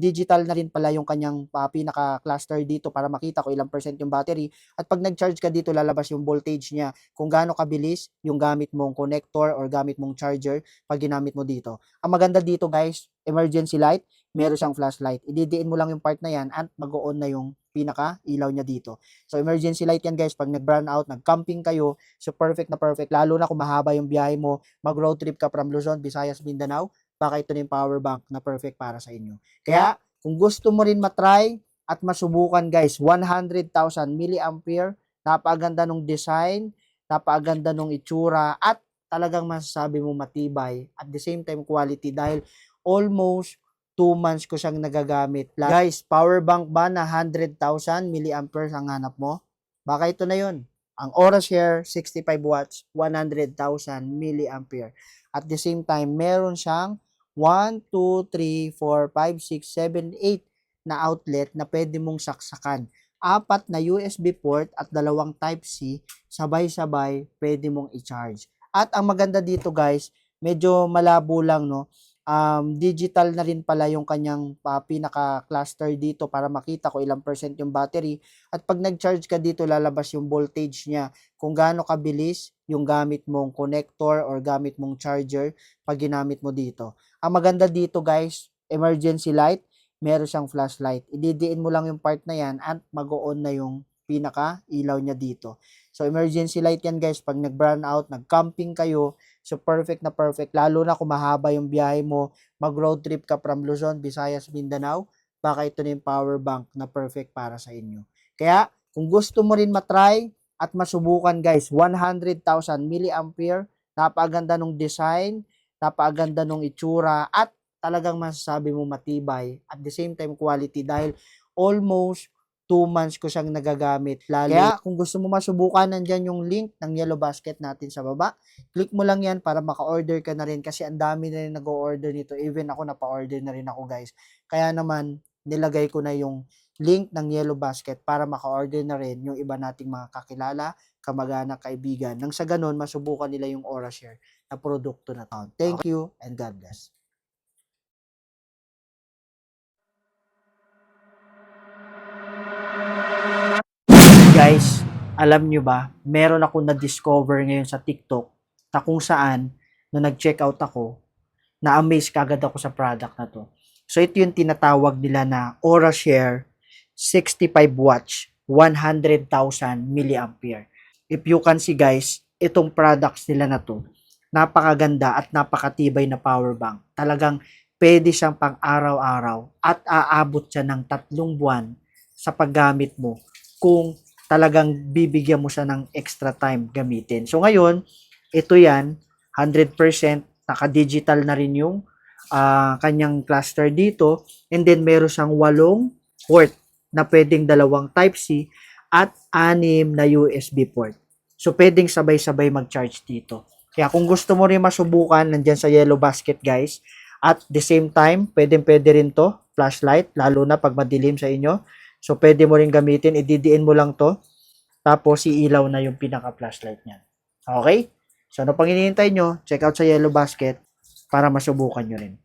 Digital na rin pala yung kanyang pinaka-cluster dito para makita kung ilang percent yung battery. At pag nag-charge ka dito, lalabas yung voltage niya, kung gaano kabilis yung gamit mong connector or gamit mong charger pag ginamit mo dito. Ang maganda dito guys, emergency light, meron siyang flashlight. Ididiin mo lang yung part na yan at mag-on na yung pinaka-ilaw niya dito. So emergency light yan guys, pag nag-brown out, nag-camping kayo, so perfect na perfect. Lalo na kung mahaba yung biyahe mo, mag-road trip ka from Luzon, Visayas, Mindanao, baka ito na yung power bank na perfect para sa inyo. Kaya, kung gusto mo rin matry at masubukan guys, 100,000 milliampere, napakaganda nung design, napakaganda nung itsura, at talagang masasabi mo matibay, at the same time quality, dahil almost 2 months ko siyang nagagamit. Guys, power bank ba na 100,000 milliamperes ang hanap mo? Baka ito na yun. Ang Aura-Share 65 watts, 100,000 milliampere. At the same time, meron siyang 1, 2, 3, 4, 5, 6, 7, 8 na outlet na pwede mong saksakan. 4 na USB port at 2 Type-C, sabay-sabay pwede mong i-charge. At ang maganda dito guys, medyo malabo lang no. Digital na rin pala yung kanyang pinaka-cluster dito para makita kung ilang percent yung battery. At pag nag-charge ka dito, lalabas yung voltage niya, kung gaano kabilis yung gamit mong connector or gamit mong charger pag ginamit mo dito. Ang maganda dito guys, emergency light, meron siyang flashlight. Ididiin mo lang yung part na yan at mag-on na yung pinaka-ilaw niya dito. So emergency light yan guys, pag nag-brown out, nag-camping kayo, so perfect na perfect. Lalo na kung mahaba yung biyahe mo, mag-road trip ka from Luzon, Visayas, Mindanao, baka ito na yung power bank na perfect para sa inyo. Kaya kung gusto mo rin matry at masubukan guys, 100,000 milliampere, napakaganda nung design, napakaganda nung itsura, at talagang masasabi mo matibay, at the same time quality, dahil almost 2 months ko siyang nagagamit. Kaya kung gusto mo masubukan, nandyan yung link ng Yellow Basket natin sa baba. Click mo lang yan para maka-order ka na rin, kasi ang dami na rin nag-o-order nito. Even ako napa-order na rin ako guys. Kaya naman nilagay ko na yung link ng Yellow Basket para maka-order na rin yung iba nating mga kakilala, kamag-anak, kaibigan. Nang sa ganun, masubukan nila yung Aura-Share na produkto na to. Thank you and God bless. Guys, alam nyo ba, meron ako na-discover ngayon sa TikTok na kung saan, nung nag-check out ako, na-amaze kagad ako sa product na to. So, ito yung tinatawag nila na Aura-Share 65 watts, 100,000 milliampere. If you can see guys, itong products nila na to, napakaganda at napakatibay na power bank. Talagang pwede siyang pang araw-araw at aabot siya ng 3 buwan sa paggamit mo kung talagang bibigyan mo siya ng extra time gamitin. So ngayon, ito yan, 100% naka-digital na rin yung kanyang cluster dito, and then meron siyang 8 port na pwedeng 2 Type-C at 6 na USB port. So pwedeng sabay-sabay mag-charge dito. Kaya kung gusto mo rin masubukan, nandyan sa Yellow Basket guys. At the same time, pwedeng-pwede rin to, flashlight, lalo na pag madilim sa inyo. So, pwede mo rin gamitin, ididiin mo lang to, tapos iilaw na yung pinaka-flashlight niyan. Okay? So, ano pang hinihintay nyo, check out sa Yellow Basket para masubukan nyo rin.